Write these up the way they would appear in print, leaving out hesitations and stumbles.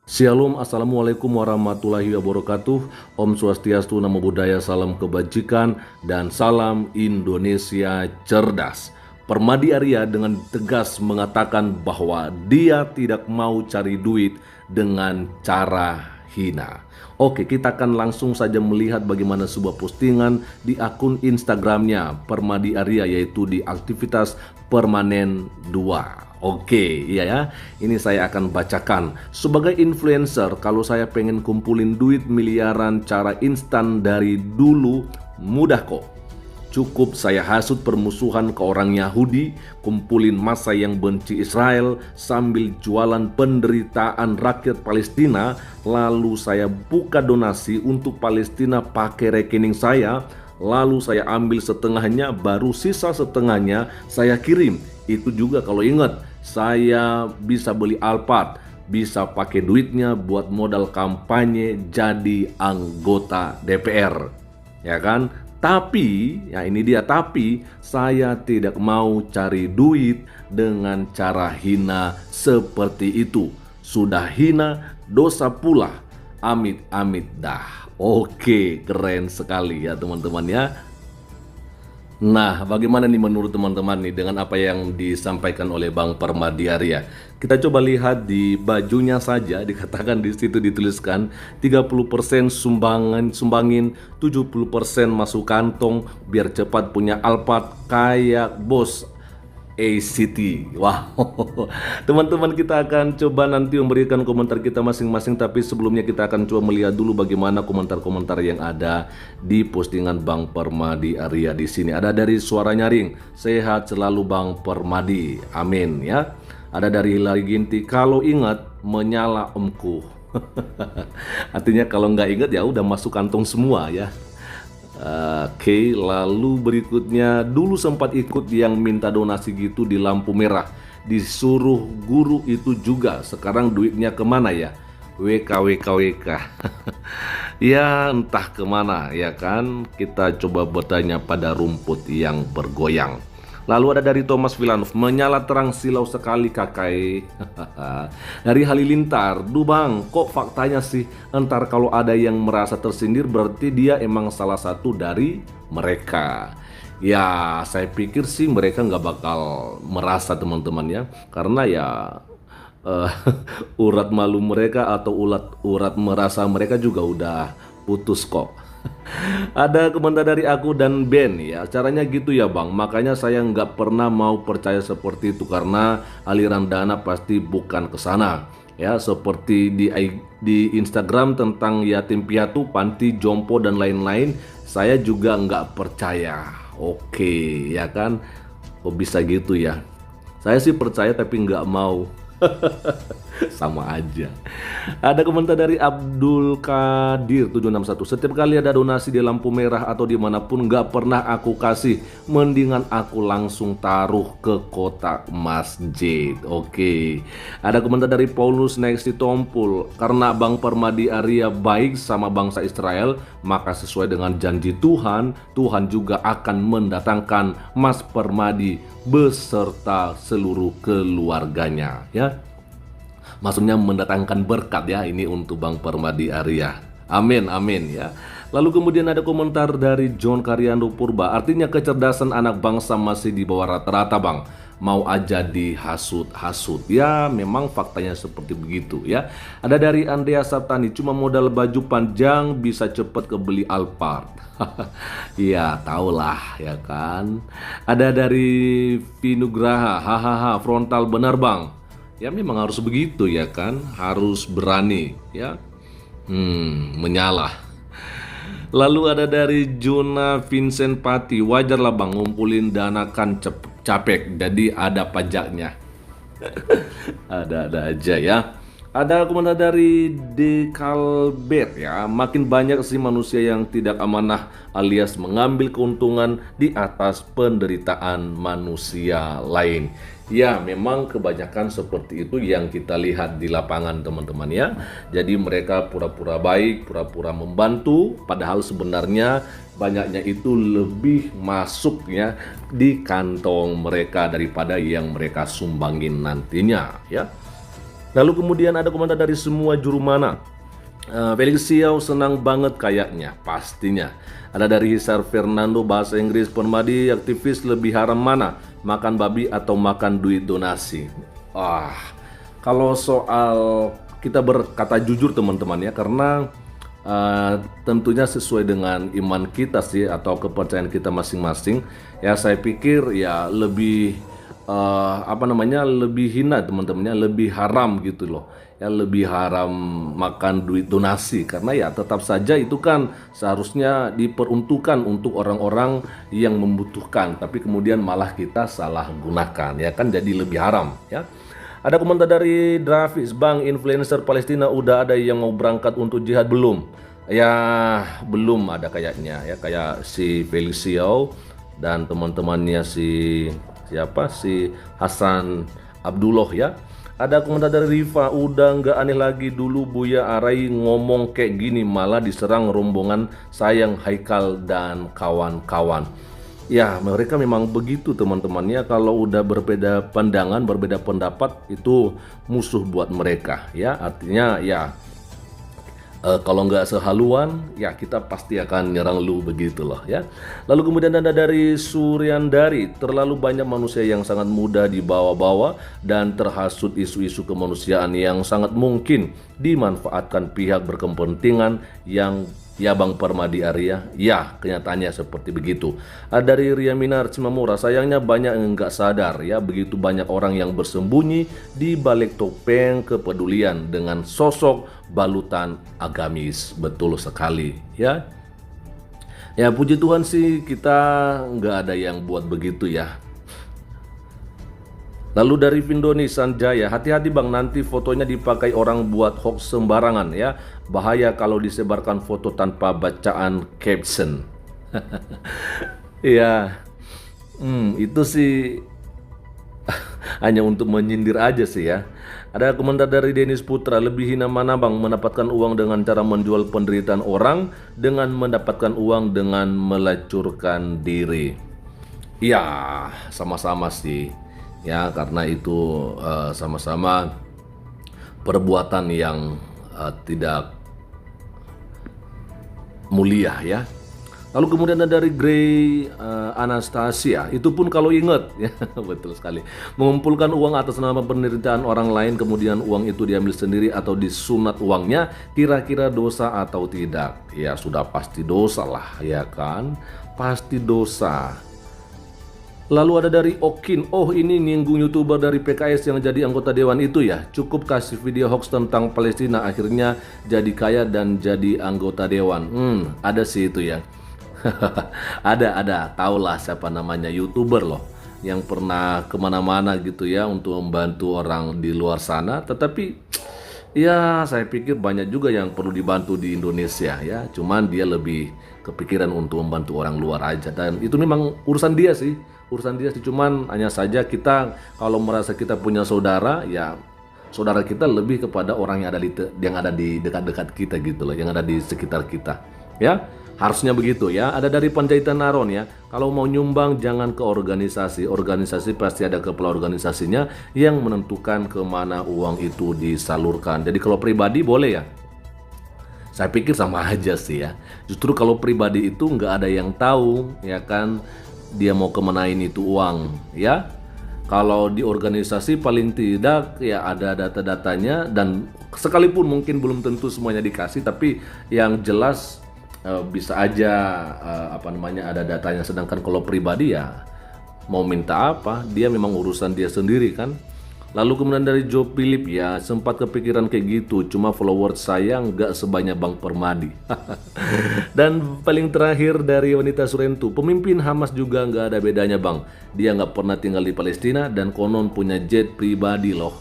Shalom, Assalamualaikum warahmatullahi wabarakatuh. Om Swastiastu, Namo Buddhaya, salam kebajikan, dan salam Indonesia cerdas. Permadi Arya dengan tegas mengatakan bahwa dia tidak mau cari duit dengan cara hina. Oke, kita akan langsung saja melihat bagaimana sebuah postingan di akun Instagramnya Permadi Arya, yaitu di aktivitas permanen 2. Oke, iya ya. Ini saya akan bacakan. Sebagai influencer, kalau saya pengen kumpulin duit miliaran cara instan dari dulu, mudah kok. Cukup saya hasut permusuhan ke orang Yahudi, kumpulin massa yang benci Israel, sambil jualan penderitaan rakyat Palestina, lalu saya buka donasi untuk Palestina pakai rekening saya, lalu saya ambil setengahnya, baru sisa setengahnya saya kirim. Itu juga kalau ingat, saya bisa beli Alphard, bisa pakai duitnya buat modal kampanye jadi anggota DPR, ya kan? Tapi, ya ini dia, tapi saya tidak mau cari duit dengan cara hina seperti itu. Sudah hina, dosa pula. Amit-amit dah. Oke, keren sekali ya teman-teman ya. Nah, bagaimana nih menurut teman-teman nih dengan apa yang disampaikan oleh Bang Permadi Arya? Kita coba lihat di bajunya saja, dikatakan di situ dituliskan 30% sumbangin, 70% masuk kantong biar cepat punya Alphard kayak bos ACT. Wow. Teman-teman, kita akan coba nanti memberikan komentar kita masing-masing, tapi sebelumnya kita akan coba melihat dulu bagaimana komentar-komentar yang ada di postingan Bang Permadi Arya di sini. Ada dari Suara Nyaring, sehat selalu Bang Permadi, amin ya. Ada dari Hilary Ginti, kalau ingat menyala omku. Artinya kalau nggak ingat ya udah masuk kantong semua ya. Oke, lalu berikutnya, dulu sempat ikut yang minta donasi gitu di lampu merah, disuruh guru itu juga, sekarang duitnya kemana ya? WKWKWK. Ya entah kemana ya kan, kita coba bertanya pada rumput yang bergoyang. Lalu ada dari Thomas Villanov, menyala terang silau sekali kakai. Dari Halilintar, duh bang, kok faktanya sih entar kalau ada yang merasa tersindir berarti dia emang salah satu dari mereka. Ya saya pikir sih mereka nggak bakal merasa teman-teman ya, karena ya eh, urat malu mereka atau urat merasa mereka juga udah putus kok. Ada komentar dari aku dan Ben ya, caranya gitu ya bang, makanya saya nggak pernah mau percaya seperti itu karena aliran dana pasti bukan ke sana ya, seperti di Instagram tentang yatim piatu, panti jompo dan lain-lain, saya juga nggak percaya. Oke ya kan, kok bisa gitu ya, saya sih percaya tapi nggak mau. Sama aja. Ada komentar dari Abdul Kadir 761. Setiap kali ada donasi di lampu merah atau dimanapun gak pernah aku kasih, mendingan aku langsung taruh ke kotak masjid. Oke. Ada komentar dari Paulus Nexti Tompul, karena Bang Permadi Arya baik sama bangsa Israel, maka sesuai dengan janji Tuhan, Tuhan juga akan mendatangkan Mas Permadi beserta seluruh keluarganya ya. Maksudnya mendatangkan berkat ya, ini untuk Bang Permadi Arya. Amin, amin ya. Lalu kemudian ada komentar dari John Karyando Purba, artinya kecerdasan anak bangsa masih di bawah rata-rata bang, mau aja dihasut-hasut. Ya memang faktanya seperti begitu ya. Ada dari Andrea Satani, cuma modal baju panjang bisa cepet kebeli Alphard. Ya tahulah ya kan. Ada dari Vinugraha, hahaha frontal benar bang. Ya memang harus begitu ya kan, harus berani ya, menyala. Lalu ada dari Juna Vincent Pati, wajar lah bang ngumpulin dana kan capek, jadi ada pajaknya. Ada-ada aja ya. Ada komentar dari Dekalbert ya, makin banyak sih manusia yang tidak amanah alias mengambil keuntungan di atas penderitaan manusia lain. Ya memang kebanyakan seperti itu yang kita lihat di lapangan teman-teman ya. Jadi mereka pura-pura baik, pura-pura membantu, padahal sebenarnya banyaknya itu lebih masuknya di kantong mereka daripada yang mereka sumbangin nantinya ya. Lalu kemudian ada komentar dari semua juru mana. Felix Xiao senang banget kayaknya, pastinya. Ada dari Hisar Fernando, bahasa Inggris, Permadi aktivis lebih haram mana? Makan babi atau makan duit donasi? Kalau soal kita berkata jujur teman-teman ya, karena tentunya sesuai dengan iman kita sih atau kepercayaan kita masing-masing. Ya saya pikir ya lebih lebih hina teman-temannya, lebih haram gitu loh. Ya lebih haram makan duit donasi, karena ya tetap saja itu kan seharusnya diperuntukkan untuk orang-orang yang membutuhkan, tapi kemudian malah kita salah gunakan, ya kan, jadi lebih haram ya. Ada komentar dari Dravis, Bang, influencer Palestina udah ada yang mau berangkat untuk jihad belum? Ya belum ada kayaknya ya, kayak si Felix Xiao dan teman-temannya si Hasan Abdullah ya. Ada komentar dari Riva, udah nggak aneh lagi, dulu Buya Arai ngomong kayak gini malah diserang rombongan Sayang Haikal dan kawan-kawan. Ya mereka memang begitu teman-temannya, kalau udah berbeda pandangan, berbeda pendapat itu musuh buat mereka ya. Artinya ya kalau nggak sehaluan ya kita pasti akan nyerang lu, begitu loh ya. Lalu kemudian ada dari Suryandari, terlalu banyak manusia yang sangat mudah dibawa-bawa dan terhasut isu-isu kemanusiaan yang sangat mungkin dimanfaatkan pihak berkepentingan yang ya Bang Permadi Arya, ya kenyataannya seperti begitu. Ada dari Ria Minar Cimamura, sayangnya banyak yang nggak sadar ya, begitu banyak orang yang bersembunyi di balik topeng kepedulian dengan sosok balutan agamis. Betul sekali ya. Ya puji Tuhan sih kita nggak ada yang buat begitu ya. Lalu dari Vindoni Sanjaya, hati-hati Bang, nanti fotonya dipakai orang buat hoax sembarangan ya. Bahaya kalau disebarkan foto tanpa bacaan caption. Ya, itu sih hanya untuk menyindir aja sih ya. Ada komentar dari Denis Putra, lebih hina mana Bang, mendapatkan uang dengan cara menjual penderitaan orang dengan mendapatkan uang dengan melacurkan diri? Ya, sama-sama sih. Ya karena itu sama-sama perbuatan yang tidak mulia ya. Lalu kemudian ada dari Grey Anastasia, itu pun kalau ingat ya. Betul sekali, mengumpulkan uang atas nama penderitaan orang lain kemudian uang itu diambil sendiri atau disunat uangnya, kira-kira dosa atau tidak? Ya sudah pasti dosa lah ya kan, pasti dosa. Lalu ada dari Okin, oh ini nyinggung YouTuber dari PKS yang jadi anggota dewan itu ya, cukup kasih video hoax tentang Palestina akhirnya jadi kaya dan jadi anggota dewan. Ada sih itu ya. ada, tahulah siapa namanya, YouTuber loh yang pernah kemana-mana gitu ya untuk membantu orang di luar sana. Tetapi ya saya pikir banyak juga yang perlu dibantu di Indonesia ya, cuman dia lebih kepikiran untuk membantu orang luar aja, dan itu memang urusan dia sih. Cuman hanya saja kita kalau merasa kita punya saudara, ya saudara kita lebih kepada orang yang ada di dekat-dekat kita gitu loh, yang ada di sekitar kita ya, harusnya begitu ya. Ada dari Panjaitan Naron ya, kalau mau nyumbang jangan ke organisasi pasti ada kepala organisasinya yang menentukan kemana uang itu disalurkan. Jadi kalau pribadi boleh ya, saya pikir sama aja sih ya. Justru kalau pribadi itu nggak ada yang tahu ya kan dia mau kemanain itu uang ya. Kalau di organisasi paling tidak ya ada data-datanya, dan sekalipun mungkin belum tentu semuanya dikasih, tapi yang jelas bisa aja ada datanya. Sedangkan kalau pribadi ya mau minta apa, dia memang urusan dia sendiri kan. Lalu kemudian dari Joe Philip, ya sempat kepikiran kayak gitu, cuma follower saya nggak sebanyak Bang Permadi. Dan paling terakhir dari Wanita Surentu, pemimpin Hamas juga nggak ada bedanya Bang, dia nggak pernah tinggal di Palestina dan konon punya jet pribadi loh.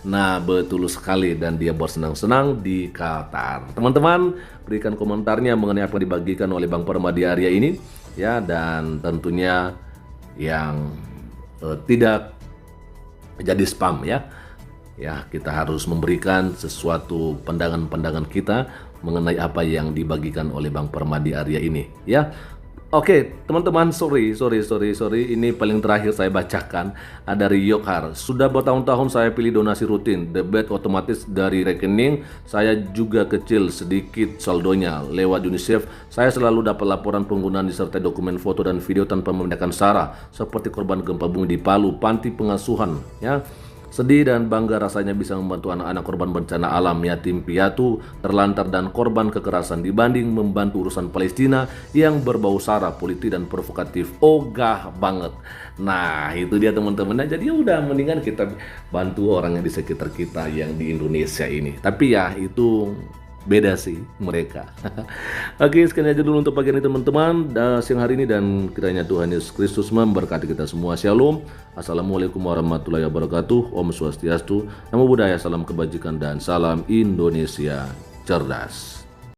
Nah betul sekali, dan dia bersenang-senang di Qatar. Teman-teman berikan komentarnya mengenai apa yang dibagikan oleh Bang Permadi Arya ini ya, dan tentunya yang tidak jadi spam ya. Ya, kita harus memberikan sesuatu pandangan-pandangan kita mengenai apa yang dibagikan oleh Bang Permadi Arya ini ya. Oke, teman-teman, sorry. Ini paling terakhir saya bacakan dari Yokhar. Sudah bertahun-tahun saya pilih donasi rutin, debit otomatis dari rekening. Saya juga kecil sedikit saldonya lewat UNICEF. Saya selalu dapat laporan penggunaan disertai dokumen foto dan video tanpa memindahkan SARA, seperti korban gempa bumi di Palu, panti pengasuhan, ya. Sedih dan bangga rasanya bisa membantu anak-anak korban bencana alam, yatim piatu, terlantar, dan korban kekerasan dibanding membantu urusan Palestina yang berbau sara, politik, dan provokatif. Ogah banget. Nah, itu dia teman-teman. Nah, jadi udah mendingan kita bantu orang yang di sekitar kita yang di Indonesia ini. Tapi ya itu beda sih mereka. Oke, sekian aja dulu untuk pagi ini teman-teman, siang hari ini, dan kiranya Tuhan Yesus Kristus memberkati kita semua. Shalom. Assalamualaikum warahmatullahi wabarakatuh. Om Swastiastu, Namo Buddhaya, salam kebajikan, dan salam Indonesia cerdas.